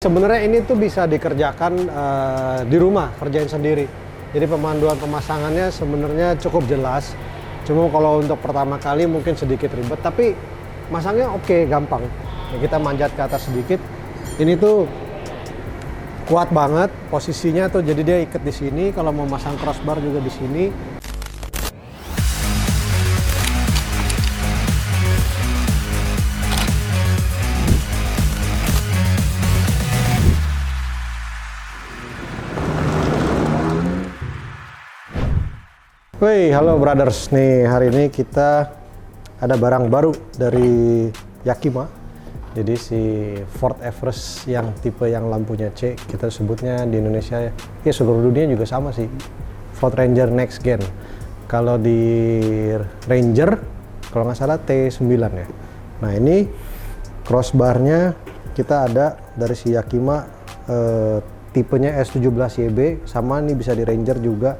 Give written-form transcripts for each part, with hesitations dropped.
Sebenarnya ini tuh bisa dikerjakan di rumah, kerjain sendiri. Jadi pemanduan pemasangannya sebenarnya cukup jelas. Cuma kalau untuk pertama kali mungkin sedikit ribet, tapi masangnya oke, gampang. Ya, kita manjat ke atas sedikit. Ini tuh kuat banget posisinya tuh, jadi dia ikat di sini. Kalau mau masang crossbar juga di sini. Woi, halo brothers. Nih, hari ini kita ada barang baru dari Yakima. Jadi si Ford Everest yang tipe yang lampunya C, kita sebutnya di Indonesia, ya seluruh dunia juga sama sih, Ford Ranger Next Gen. Kalau di Ranger, kalau nggak salah T9 ya. Nah ini crossbarnya kita ada dari si Yakima, tipenya S17YB, sama nih bisa di Ranger juga.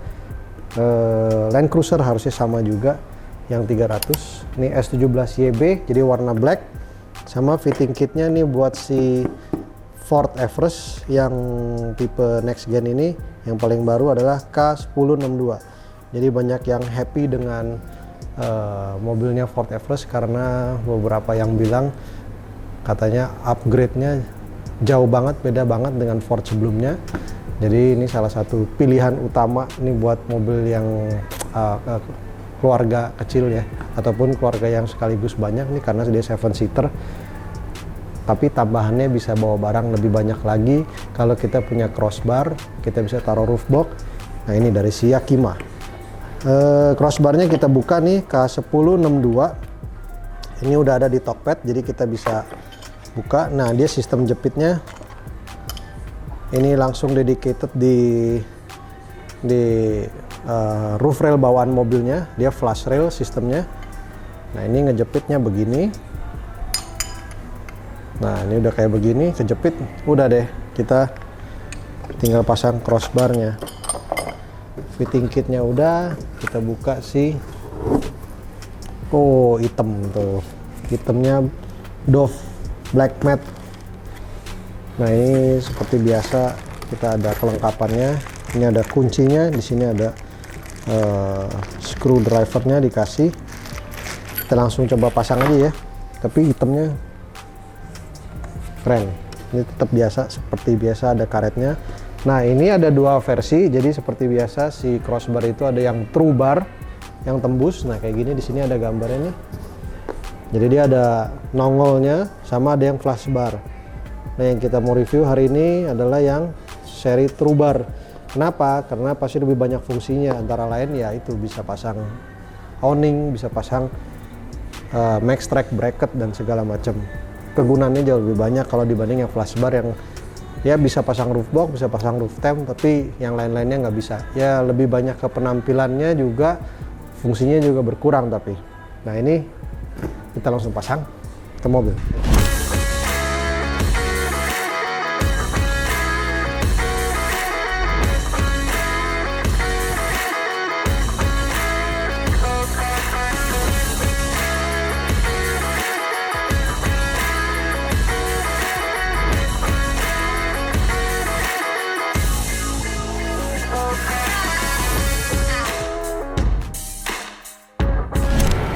Land Cruiser harusnya sama juga yang 300. Ini S17YB jadi warna black, sama fitting kitnya nih buat si Ford Everest yang tipe next gen ini yang paling baru adalah K1062. Jadi banyak yang happy dengan mobilnya Ford Everest karena beberapa yang bilang katanya upgrade-nya jauh banget, beda banget dengan Ford sebelumnya. Jadi ini salah satu pilihan utama nih buat mobil yang keluarga kecil ya, ataupun keluarga yang sekaligus banyak nih, karena dia 7-seater. Tapi tambahannya bisa bawa barang lebih banyak lagi. Kalau kita punya crossbar, kita bisa taruh roof box. Nah ini dari si Yakima. Crossbarnya kita buka nih, K1062. Ini udah ada di Tokped, jadi kita bisa buka. Nah dia sistem jepitnya ini langsung dedicated di roof rail bawaan mobilnya. Dia flush rail sistemnya. Nah ini ngejepitnya begini. Nah ini udah kayak begini, kejepit, udah deh, kita tinggal pasang crossbarnya. Fitting kitnya udah, kita buka sih. Oh hitam tuh, hitamnya Dove Black Matte. Nah ini seperti biasa kita ada kelengkapannya. Ini ada kuncinya, di sini ada screwdrivernya dikasih. Kita langsung coba pasang aja ya. Tapi hitamnya keren. Ini tetap biasa, seperti biasa ada karetnya. Nah ini ada dua versi. Jadi seperti biasa si crossbar itu ada yang true bar, yang tembus. Nah kayak gini, di sini ada gambarnya nih. Jadi dia ada nongolnya, sama ada yang flash bar. Nah yang kita mau review hari ini adalah yang seri True Bar. Kenapa? Karena pasti lebih banyak fungsinya, antara lain ya itu bisa pasang awning, bisa pasang max track bracket dan segala macam. Kegunaannya jauh lebih banyak kalau dibanding yang flash bar yang ya bisa pasang roof box, bisa pasang roof temp, tapi yang lain-lainnya nggak bisa. Ya lebih banyak ke penampilannya juga, fungsinya juga berkurang tapi. Nah ini kita langsung pasang ke mobil.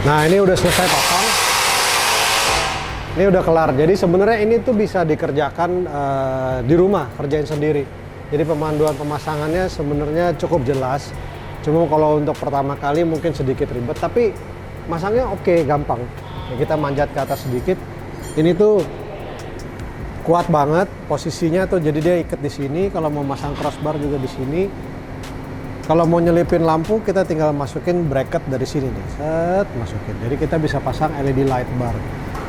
Nah ini udah selesai pasang, ini udah kelar. Jadi sebenarnya ini tuh bisa dikerjakan di rumah, kerjain sendiri. Jadi pemanduan pemasangannya sebenarnya cukup jelas. Cuma kalau untuk pertama kali mungkin sedikit ribet, tapi masangnya oke, gampang. Ya, kita manjat ke atas sedikit. Ini tuh kuat banget posisinya tuh, jadi dia ikat di sini. Kalau mau masang crossbar juga di sini. Kalau mau nyelipin lampu, kita tinggal masukin bracket dari sini nih, set, masukin. Jadi kita bisa pasang LED light bar.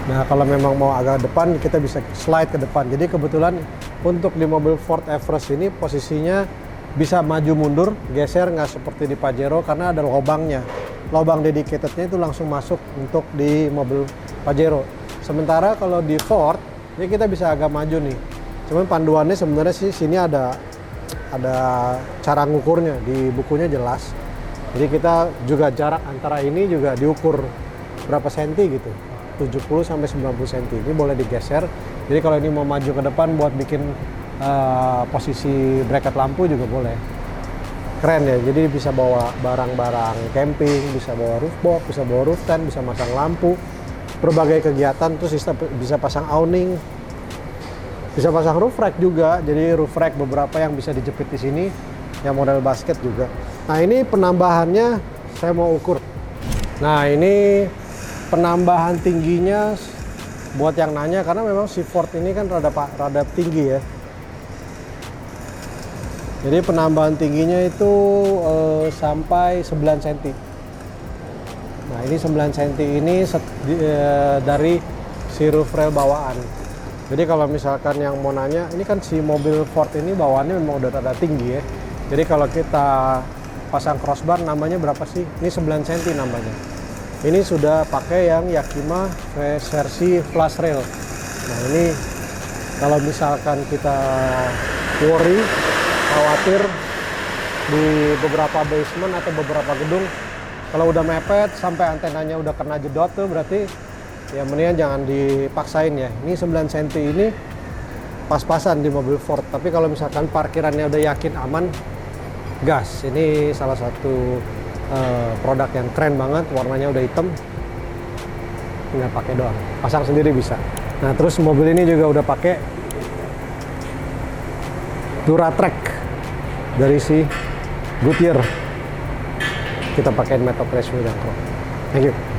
Nah kalau memang mau agak depan, kita bisa slide ke depan. Jadi kebetulan untuk di mobil Ford Everest ini posisinya bisa maju mundur, geser, nggak seperti di Pajero karena ada lubangnya. Lubang dedicatednya itu langsung masuk untuk di mobil Pajero. Sementara kalau di Ford, ini kita bisa agak maju nih. Cuman panduannya sebenarnya sih sini ada cara ngukurnya, di bukunya jelas. Jadi kita juga jarak antara ini juga diukur berapa senti gitu, 70 sampai 90 cm. Ini boleh digeser. Jadi kalau ini mau maju ke depan buat bikin posisi bracket lampu juga boleh. Keren ya, jadi bisa bawa barang-barang camping, bisa bawa roof box, bisa bawa roof tent, bisa masang lampu, berbagai kegiatan. Terus bisa pasang awning, bisa pasang roof rack juga. Jadi roof rack beberapa yang bisa dijepit di sini, yang model basket juga. Nah ini penambahannya saya mau ukur. Nah ini penambahan tingginya buat yang nanya, karena memang si Ford ini kan rada tinggi ya. Jadi penambahan tingginya itu sampai 9 cm. Nah ini 9 cm ini dari si roof rail bawaan. Jadi kalau misalkan yang mau nanya, ini kan si mobil Ford ini bawaannya memang udah rada tinggi ya. Jadi kalau kita pasang crossbar nambahnya berapa sih? Ini 9 cm nambahnya. Ini sudah pakai yang Yakima versi flush rail. Nah ini kalau misalkan kita worry, khawatir di beberapa basement atau beberapa gedung, kalau udah mepet sampai antenanya udah kena jedot tuh, berarti ya mendingan jangan dipaksain ya. Ini 9 cm ini pas-pasan di mobil Ford. Tapi kalau misalkan parkirannya udah yakin aman, gas. Ini salah satu produk yang keren banget, warnanya udah hitam, tinggal pakai doang, pasang sendiri bisa. Nah terus mobil ini juga udah pakai Duratrack dari si Goodyear. Kita pakai metal crash wheel yang Thank you.